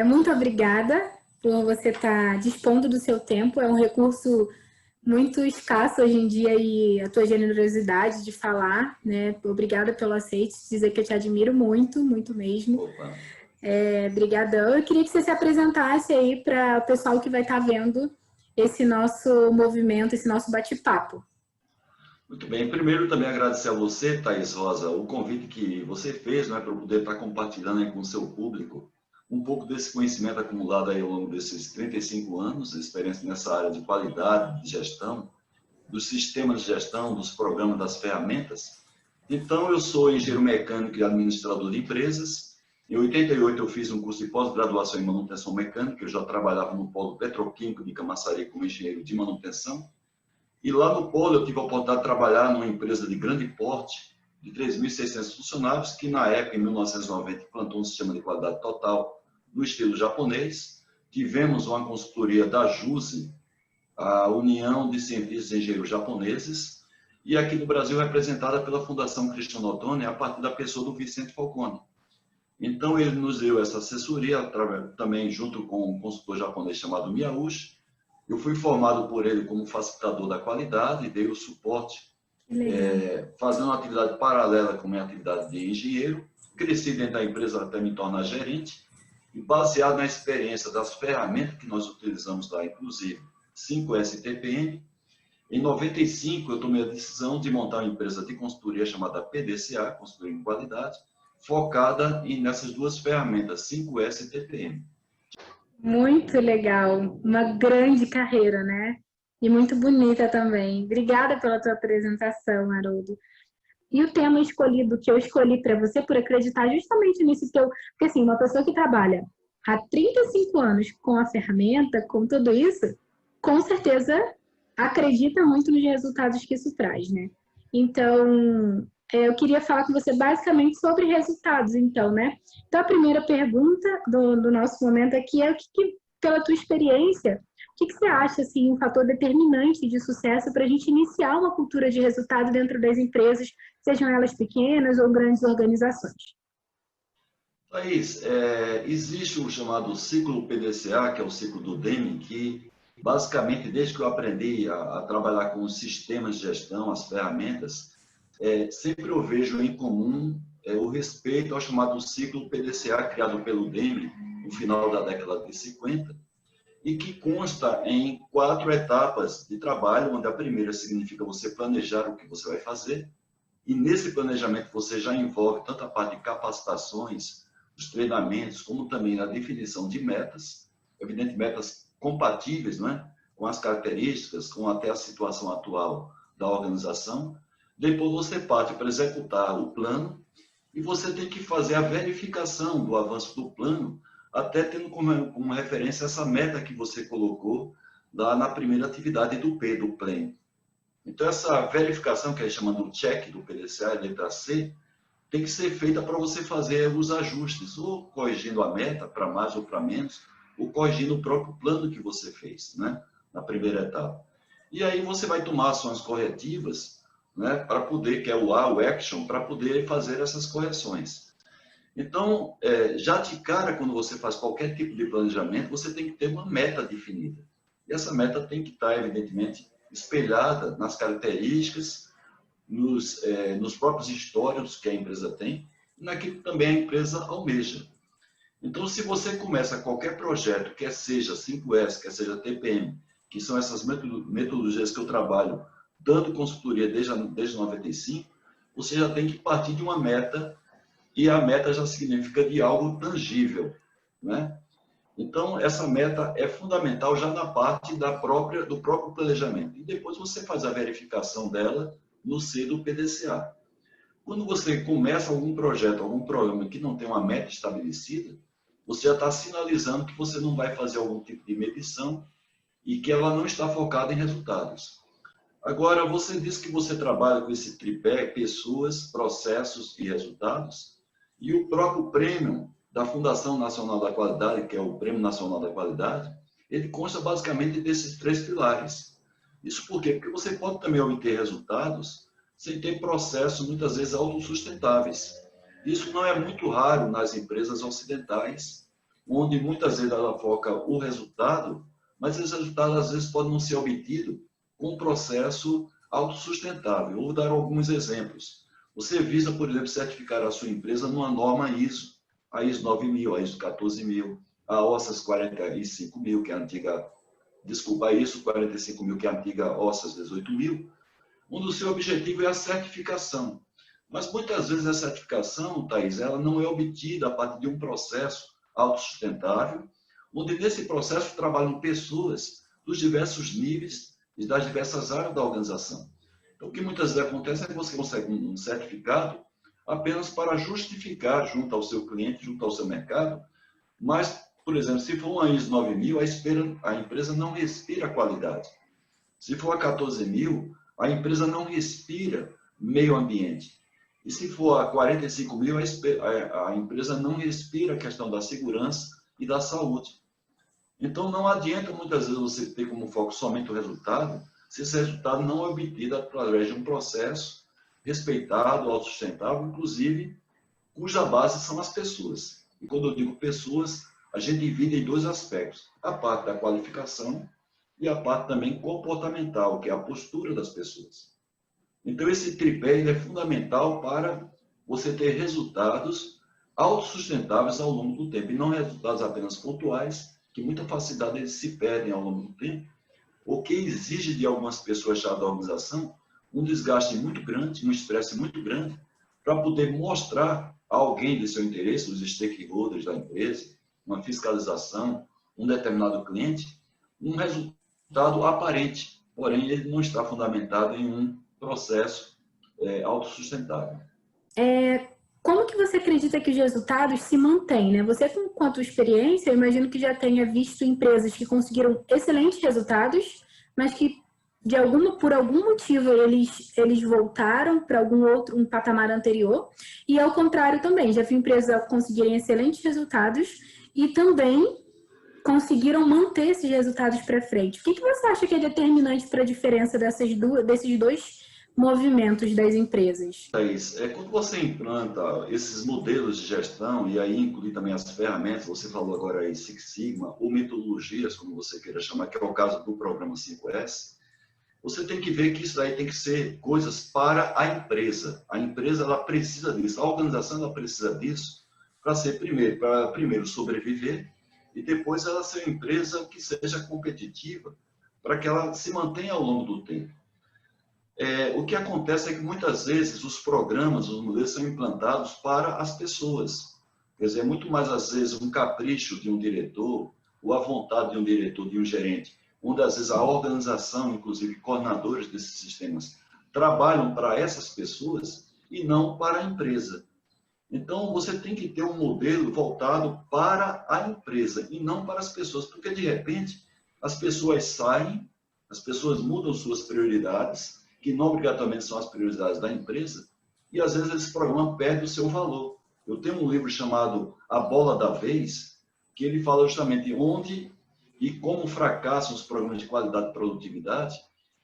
Muito obrigada por você estar dispondo do seu tempo. É um recurso muito escasso hoje em dia e a tua generosidade de falar, né? Obrigada pelo aceite, dizer que eu te admiro muito, muito mesmo. Opa. Brigadão. Eu queria que você se apresentasse aí para o pessoal que vai estar vendo esse nosso movimento, esse nosso bate-papo. Muito bem. Primeiro, também agradecer a você, Thaís Rosa, o convite que você fez, né, para eu poder estar compartilhando aí com o seu público um pouco desse conhecimento acumulado aí ao longo desses 35 anos, experiência nessa área de qualidade, de gestão, dos sistemas de gestão, dos programas, das ferramentas. Então, eu sou engenheiro mecânico e administrador de empresas. Em 88, eu fiz um curso de pós-graduação em manutenção mecânica. Eu já trabalhava no polo petroquímico de Camaçari como engenheiro de manutenção. E lá no polo, eu tive a oportunidade de trabalhar numa empresa de grande porte, de 3.600 funcionários, que na época, em 1990, implantou um sistema de qualidade total no estilo japonês. Tivemos uma consultoria da JUSE, a União de Cientistas e Engenheiros Japoneses, e aqui no Brasil representada pela Fundação Cristiano Ottoni, a partir da pessoa do Vicente Falcone. Então, ele nos deu essa assessoria, também junto com um consultor japonês chamado Miyauchi. Eu fui formado por ele como facilitador da qualidade, dei o suporte, fazendo uma atividade paralela com a minha atividade de engenheiro. Cresci dentro da empresa até me tornar gerente, e baseado na experiência das ferramentas que nós utilizamos lá, inclusive 5S TPM, em 95 eu tomei a decisão de montar uma empresa de consultoria chamada PDCA, Consultoria em Qualidade, focada nessas duas ferramentas, 5S e TPM. Muito legal, uma grande carreira, né? E muito bonita também. Obrigada pela tua apresentação, Haroldo. E o tema escolhido, que eu escolhi para você, por acreditar justamente nesse teu... Porque, assim, uma pessoa que trabalha há 35 anos com a ferramenta, com tudo isso, com certeza acredita muito nos resultados que isso traz, né? Então, eu queria falar com você basicamente sobre resultados, então, né? Então, a primeira pergunta do nosso momento aqui é pela tua experiência, o que você acha, assim, um fator determinante de sucesso para a gente iniciar uma cultura de resultado dentro das empresas, sejam elas pequenas ou grandes organizações? Thaís, existe o chamado ciclo PDCA, que é o ciclo do Deming, que basicamente, desde que eu aprendi a trabalhar com os sistemas de gestão, as ferramentas, sempre eu vejo em comum o respeito ao chamado ciclo PDCA, criado pelo Deming no final da década de 50, e que consta em 4 etapas de trabalho, onde a primeira significa você planejar o que você vai fazer, e nesse planejamento você já envolve tanto a parte de capacitações, os treinamentos, como também a definição de metas, evidente, metas compatíveis, né, com as características, com até a situação atual da organização. Depois você parte para executar o plano e você tem que fazer a verificação do avanço do plano, até tendo como referência essa meta que você colocou lá na primeira atividade do P, do Plan. Então, essa verificação, que é chamada do check do PDCA, letra C, tem que ser feita para você fazer os ajustes, ou corrigindo a meta para mais ou para menos, ou corrigindo o próprio plano que você fez, né, na primeira etapa. E aí você vai tomar ações corretivas, né, para poder, que é o A, o action, para poder fazer essas correções. Então, já de cara, quando você faz qualquer tipo de planejamento, você tem que ter uma meta definida. E essa meta tem que estar, evidentemente, espelhada nas características, nos próprios históricos que a empresa tem, e naquilo que também a empresa almeja. Então, se você começa qualquer projeto, quer seja 5S, quer seja TPM, que são essas metodologias que eu trabalho, dando consultoria desde 95, você já tem que partir de uma meta, e a meta já significa de algo tangível, né? Então, essa meta é fundamental já na parte do próprio planejamento. E depois você faz a verificação dela no C do PDCA. Quando você começa algum projeto, algum programa que não tem uma meta estabelecida, você já está sinalizando que você não vai fazer algum tipo de medição e que ela não está focada em resultados. Agora, você disse que você trabalha com esse tripé, pessoas, processos e resultados, e o próprio prêmio da Fundação Nacional da Qualidade, que é o Prêmio Nacional da Qualidade, ele consta basicamente desses 3 pilares. Isso por quê? Porque você pode também obter resultados sem ter processos, muitas vezes, autossustentáveis. Isso não é muito raro nas empresas ocidentais, onde muitas vezes ela foca o resultado, mas esse resultado às vezes pode não ser obtido com um processo autossustentável. Vou dar alguns exemplos. Você visa, por exemplo, certificar a sua empresa numa norma ISO, a ISO 9000, a ISO 14000, a OSAS 45000, que é a antiga, desculpa, a ISO 45000, que é a antiga OSAS 18000, onde o seu objetivo é a certificação. Mas muitas vezes a certificação, Thaís, ela não é obtida a partir de um processo autossustentável, onde nesse processo trabalham pessoas dos diversos níveis e das diversas áreas da organização. Então, o que muitas vezes acontece é que você consegue um certificado apenas para justificar junto ao seu cliente, junto ao seu mercado, mas, por exemplo, se for uma ISO 9000, a empresa não respira qualidade. Se for a 14000, a empresa não respira meio ambiente. E se for a 45000, a empresa não respira a questão da segurança e da saúde. Então, não adianta muitas vezes você ter como foco somente o resultado, se esse resultado não é obtido através de um processo respeitado, autossustentável, inclusive, cuja base são as pessoas. E quando eu digo pessoas, a gente divide em dois aspectos: a parte da qualificação e a parte também comportamental, que é a postura das pessoas. Então, esse tripé é fundamental para você ter resultados autossustentáveis ao longo do tempo, e não resultados apenas pontuais, que muita facilidade eles se perdem ao longo do tempo, o que exige de algumas pessoas já da organização um desgaste muito grande, um estresse muito grande, para poder mostrar a alguém de seu interesse, os stakeholders da empresa, uma fiscalização, um determinado cliente, um resultado aparente, porém ele não está fundamentado em um processo autossustentável. Como que você acredita que os resultados se mantêm, né? Você, com a tua experiência, eu imagino que já tenha visto empresas que conseguiram excelentes resultados, mas que por algum motivo eles voltaram para um patamar anterior, e ao contrário também, já vi empresas conseguirem excelentes resultados e também conseguiram manter esses resultados para frente. O que você acha que é determinante para a diferença desses dois movimentos das empresas? Thaís, quando você implanta esses modelos de gestão, e aí inclui também as ferramentas, você falou agora aí Six Sigma, ou metodologias, como você queira chamar, que é o caso do programa 5S, você tem que ver que isso daí tem que ser coisas para a empresa. A empresa ela precisa disso, a organização ela precisa disso para primeiro sobreviver e depois ela ser uma empresa que seja competitiva para que ela se mantenha ao longo do tempo. O que acontece é que muitas vezes os programas, os modelos são implantados para as pessoas. Quer dizer, é muito mais às vezes um capricho de um diretor ou a vontade de um diretor, de um gerente, onde às vezes a organização, inclusive coordenadores desses sistemas, trabalham para essas pessoas e não para a empresa. Então, você tem que ter um modelo voltado para a empresa e não para as pessoas, porque de repente as pessoas saem, as pessoas mudam suas prioridades, que não obrigatoriamente são as prioridades da empresa, e às vezes esse programa perde o seu valor. Eu tenho um livro chamado A Bola da Vez, que ele fala justamente onde e como fracassam os programas de qualidade e produtividade,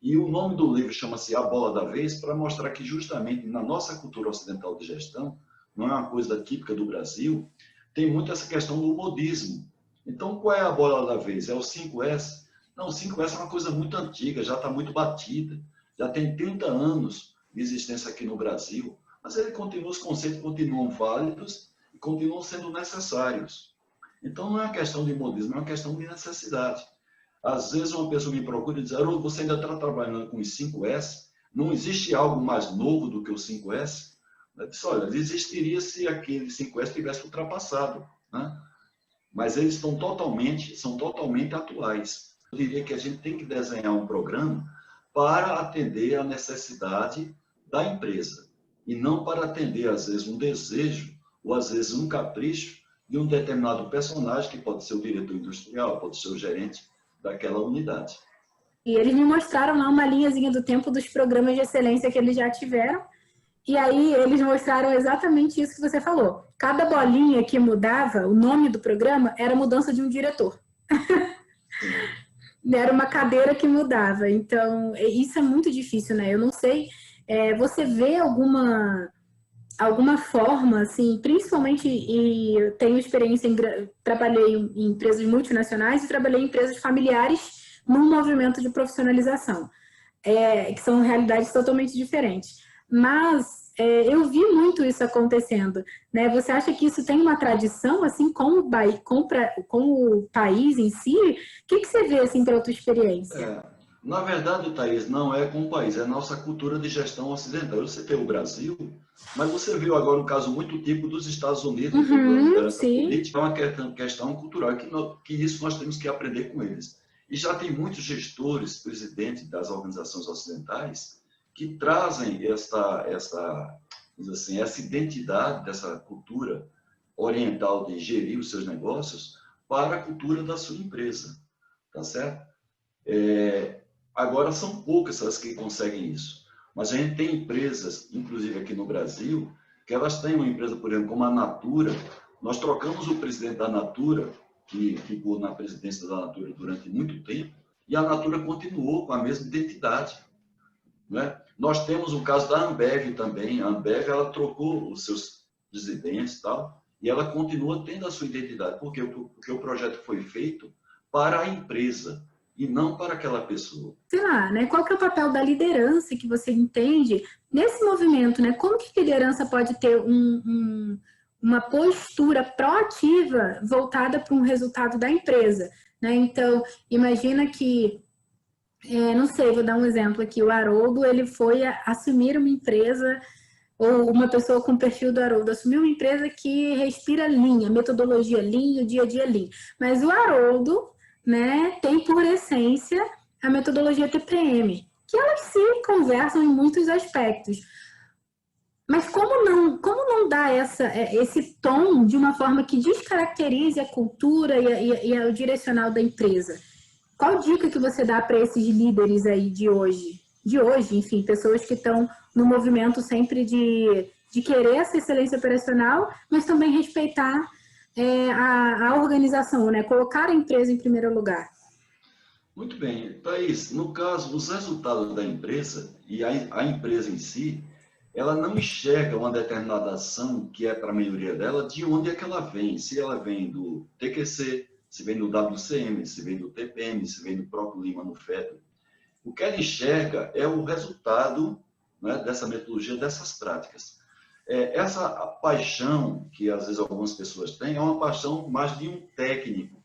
e o nome do livro chama-se A Bola da Vez, para mostrar que justamente na nossa cultura ocidental de gestão, não é uma coisa típica do Brasil, tem muito essa questão do modismo. Então, qual é a bola da vez? É o 5S? Não, o 5S é uma coisa muito antiga, já está muito batida, já tem 30 anos de existência aqui no Brasil, mas os conceitos continuam válidos e continuam sendo necessários. Então, não é uma questão de modismo, é uma questão de necessidade. Às vezes, uma pessoa me procura e diz: você ainda está trabalhando com os 5S? Não existe algo mais novo do que o 5S? Eu disse: olha, existiria se aquele 5S tivesse ultrapassado, né? Mas eles são totalmente atuais. Eu diria que a gente tem que desenhar um programa para atender a necessidade da empresa e não para atender, às vezes, um desejo ou, às vezes, um capricho de um determinado personagem, que pode ser o diretor industrial, pode ser o gerente daquela unidade. E eles me mostraram lá uma linhazinha do tempo dos programas de excelência que eles já tiveram, e aí eles mostraram exatamente isso que você falou. Cada bolinha que mudava, o nome do programa, era mudança de um diretor. Era uma cadeira que mudava. Então, isso é muito difícil, né? Eu não sei, você vê alguma alguma forma, assim, principalmente, e eu tenho experiência trabalhei em empresas multinacionais e trabalhei em empresas familiares num movimento de profissionalização, que são realidades totalmente diferentes. Mas eu vi muito isso acontecendo, né? Você acha que isso tem uma tradição, assim, com o país em si? O que você vê, assim, pela tua experiência? É, na verdade, Thaís, não é com o país, é a nossa cultura de gestão ocidental. Eu citei o Brasil, mas você viu agora um caso muito típico dos Estados Unidos, onde a Uhum, liderança sim. política é uma questão cultural, que isso nós temos que aprender com eles. E já tem muitos gestores, presidentes das organizações ocidentais, que trazem vamos dizer assim, essa identidade dessa cultura oriental de gerir os seus negócios para a cultura da sua empresa, tá certo? Agora, são poucas as que conseguem isso. Mas a gente tem empresas, inclusive aqui no Brasil, que elas têm uma empresa, por exemplo, como a Natura. Nós trocamos o presidente da Natura, que ficou na presidência da Natura durante muito tempo, e a Natura continuou com a mesma identidade. Né? Nós temos o caso da Ambev também. A Ambev, ela trocou os seus presidentes e tal, e ela continua tendo a sua identidade. Por quê? Porque o projeto foi feito para a empresa e não para aquela pessoa. Sei lá, né? Qual que é o papel da liderança que você entende nesse movimento, né? Como que a liderança pode ter uma postura proativa voltada para um resultado da empresa, né? Então, imagina que, não sei, vou dar um exemplo aqui, o Haroldo, ele foi assumir uma empresa, ou uma pessoa com o perfil do Haroldo, assumiu uma empresa que respira Lean, a metodologia Lean, o dia a dia Lean. Mas o Haroldo, né, tem por essência a metodologia TPM, que elas se conversam em muitos aspectos. Mas como não dar esse tom de uma forma que descaracterize a cultura e o direcional da empresa? Qual dica que você dá para esses líderes aí de hoje? De hoje, enfim, pessoas que estão no movimento sempre de querer essa excelência operacional, mas também respeitar a organização, né? Colocar a empresa em primeiro lugar. Muito bem, Thaís, no caso, os resultados da empresa e a empresa em si, ela não enxerga uma determinada ação que é para a melhoria dela, de onde é que ela vem. Se ela vem do TQC, se vem do WCM, se vem do TPM, se vem do próprio Lean Manufacturing. O que ela enxerga é o resultado, né, dessa metodologia, dessas práticas. Essa paixão que às vezes algumas pessoas têm é uma paixão mais de um técnico,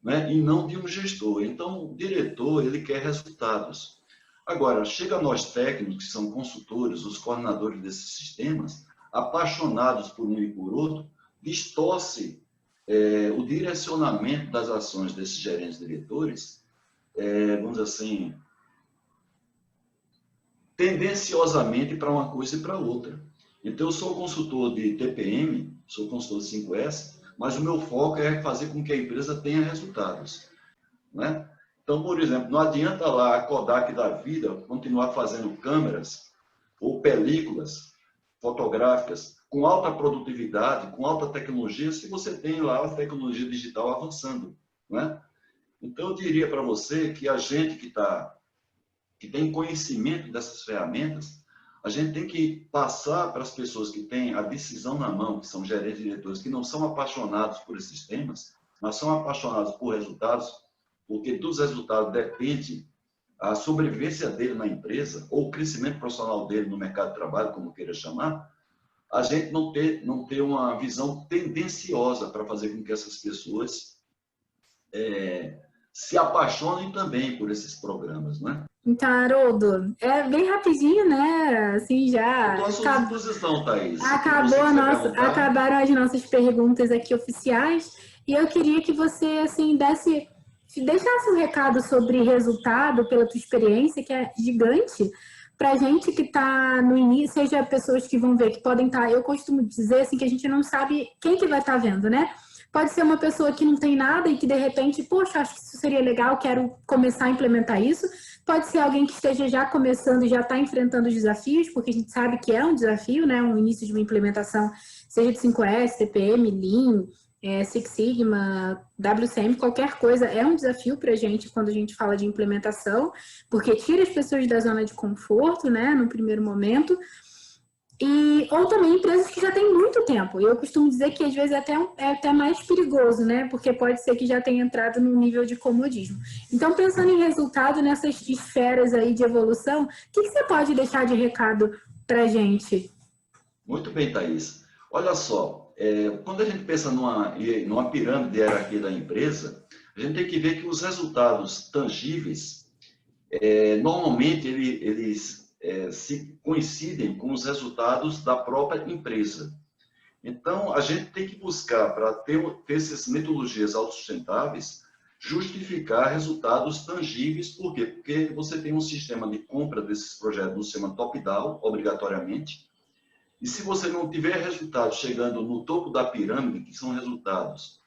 né, e não de um gestor. Então, o diretor, ele quer resultados. Agora, chega a nós técnicos, que são consultores, os coordenadores desses sistemas, apaixonados por um e por outro, distorce o direcionamento das ações desses gerentes diretores, vamos dizer assim, tendenciosamente para uma coisa e para outra. Então, eu sou consultor de TPM, sou consultor de 5S, mas o meu foco é fazer com que a empresa tenha resultados, né? Então, por exemplo, não adianta lá a Kodak da vida continuar fazendo câmeras ou películas fotográficas com alta produtividade, com alta tecnologia, se você tem lá a tecnologia digital avançando, né? Então, eu diria para você que a gente que tem conhecimento dessas ferramentas, a gente tem que passar para as pessoas que têm a decisão na mão, que são gerentes e diretores, que não são apaixonados por esses temas, mas são apaixonados por resultados, porque dos resultados depende a sobrevivência dele na empresa, ou o crescimento profissional dele no mercado de trabalho, como queira chamar, a gente não ter uma visão tendenciosa para fazer com que essas pessoas se apaixonem também por esses programas, né? Então, Haroldo, é bem rapidinho, né? Assim, Eu já estou à sua disposição, Thaís. O que você acabou quiser perguntar. acabaram as nossas perguntas aqui oficiais e eu queria que você, assim, deixasse um recado sobre resultado pela tua experiência, que é gigante, para gente que está no início, seja pessoas que vão ver, que podem estar, eu costumo dizer assim, que a gente não sabe quem que vai estar vendo, né? Pode ser uma pessoa que não tem nada e que de repente, poxa, acho que isso seria legal, quero começar a implementar isso. Pode ser alguém que esteja já começando e já está enfrentando os desafios, porque a gente sabe que é um desafio, né? Um início de uma implementação, seja de 5S, TPM, Lean, Six Sigma, WCM, qualquer coisa, é um desafio para a gente quando a gente fala de implementação, porque tira as pessoas da zona de conforto, né? No primeiro momento. ou também empresas que já têm muito tempo. Eu costumo dizer que às vezes é até mais perigoso, né? Porque pode ser que já tenha entrado no nível de comodismo. Então, pensando em resultado nessas esferas aí de evolução, o que você pode deixar de recado para a gente? Muito bem, Thaís. Olha só, quando a gente pensa numa pirâmide de hierarquia da empresa, a gente tem que ver que os resultados tangíveis, normalmente, eles se coincidem com os resultados da própria empresa. Então, a gente tem que buscar, para ter essas metodologias autossustentáveis, justificar resultados tangíveis. Por quê? Porque você tem um sistema de compra desses projetos no sistema top-down, obrigatoriamente, e se você não tiver resultados chegando no topo da pirâmide, que são resultados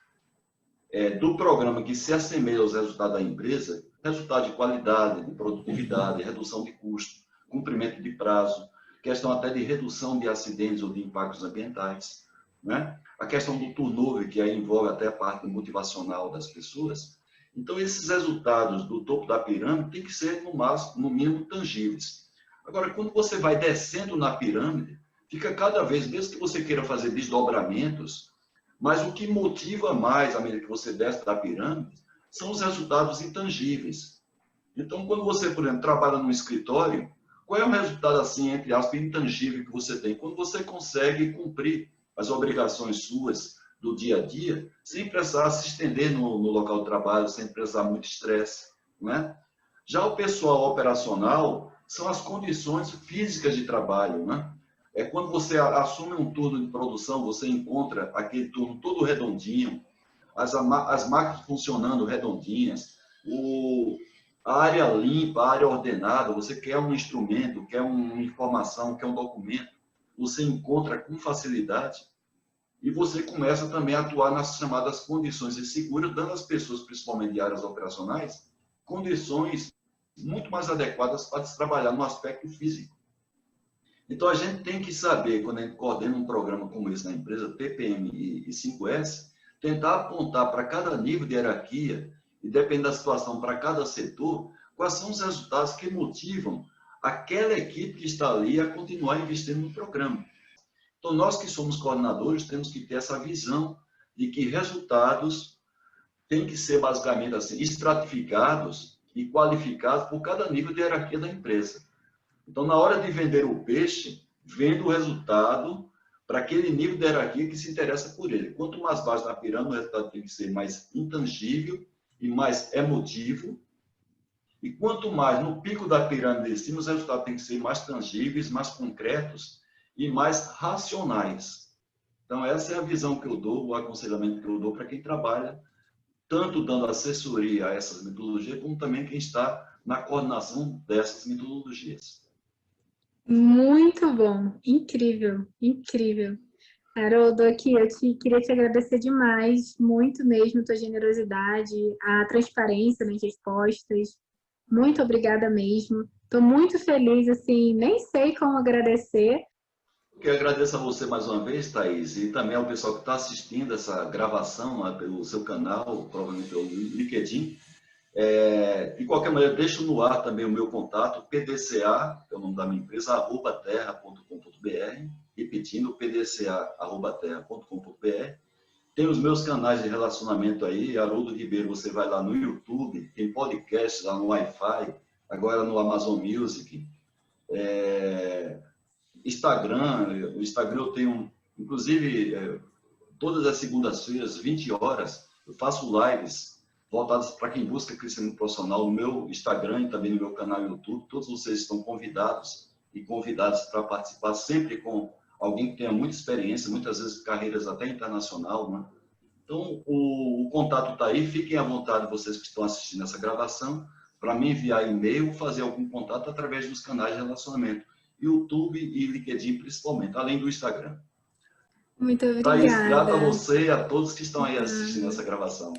do programa que se assemelha aos resultados da empresa, resultado de qualidade, de produtividade, redução de custo, cumprimento de prazo, questão até de redução de acidentes ou de impactos ambientais, né? A questão do turnover, que aí envolve até a parte motivacional das pessoas. Então, esses resultados do topo da pirâmide têm que ser, no mínimo, tangíveis. Agora, quando você vai descendo na pirâmide, fica cada vez, mesmo que você queira fazer desdobramentos, mas o que motiva mais, à medida que você desce da pirâmide, são os resultados intangíveis. Então, quando você, por exemplo, trabalha num escritório, qual é o resultado, assim, entre aspas, intangível que você tem? Quando você consegue cumprir as obrigações suas do dia a dia, sem precisar se estender no local de trabalho, sem precisar muito estresse, né? Já o pessoal operacional são as condições físicas de trabalho, né? É quando você assume um turno de produção, você encontra aquele turno todo redondinho, as máquinas funcionando redondinhas, a área limpa, a área ordenada, você quer um instrumento, quer uma informação, quer um documento, você encontra com facilidade e você começa também a atuar nas chamadas condições de segurança, dando às pessoas, principalmente de áreas operacionais, condições muito mais adequadas para se trabalhar no aspecto físico. Então, a gente tem que saber, quando a gente coordena um programa como esse na empresa, TPM e 5S, tentar apontar para cada nível de hierarquia, e depende da situação para cada setor, quais são os resultados que motivam aquela equipe que está ali a continuar investindo no programa. Então, nós que somos coordenadores, temos que ter essa visão de que resultados têm que ser basicamente assim, estratificados e qualificados por cada nível de hierarquia da empresa. Então, na hora de vender o peixe, vendo o resultado para aquele nível de hierarquia que se interessa por ele. Quanto mais baixo na pirâmide, o resultado tem que ser mais intangível e mais emotivo. E quanto mais no pico da pirâmide de cima, os resultados têm que ser mais tangíveis, mais concretos e mais racionais. Então, essa é a visão que eu dou, o aconselhamento que eu dou para quem trabalha, tanto dando assessoria a essas metodologias, como também quem está na coordenação dessas metodologias. Muito bom, incrível, incrível. Haroldo, aqui queria te agradecer demais, muito mesmo, tua generosidade, a transparência nas respostas. Muito obrigada mesmo. Estou muito feliz, assim, nem sei como agradecer. Eu que agradeço a você mais uma vez, Thaís, e também ao pessoal que está assistindo essa gravação lá pelo seu canal, provavelmente pelo LinkedIn. De qualquer maneira, deixo no ar também o meu contato, pdca, que é o nome da minha empresa, @terra.com.br, repetindo, pdca@terra.com.br. Tem os meus canais de relacionamento aí, Haroldo Ribeiro, você vai lá no YouTube, tem podcast lá no Wi-Fi, agora no Amazon Music, Instagram, o Instagram eu tenho, inclusive, todas as segundas-feiras, 20 horas, eu faço lives voltadas para quem busca crescimento profissional no meu Instagram e também no meu canal no YouTube. Todos vocês estão convidados e convidados para participar, sempre com alguém que tenha muita experiência, muitas vezes carreiras até internacional, né? Então, o contato está aí, fiquem à vontade vocês que estão assistindo essa gravação, para me enviar e-mail, fazer algum contato através dos canais de relacionamento, YouTube e LinkedIn principalmente, além do Instagram. Muito Thaís, grato a obrigada. você e a todos que estão aí assistindo essa gravação.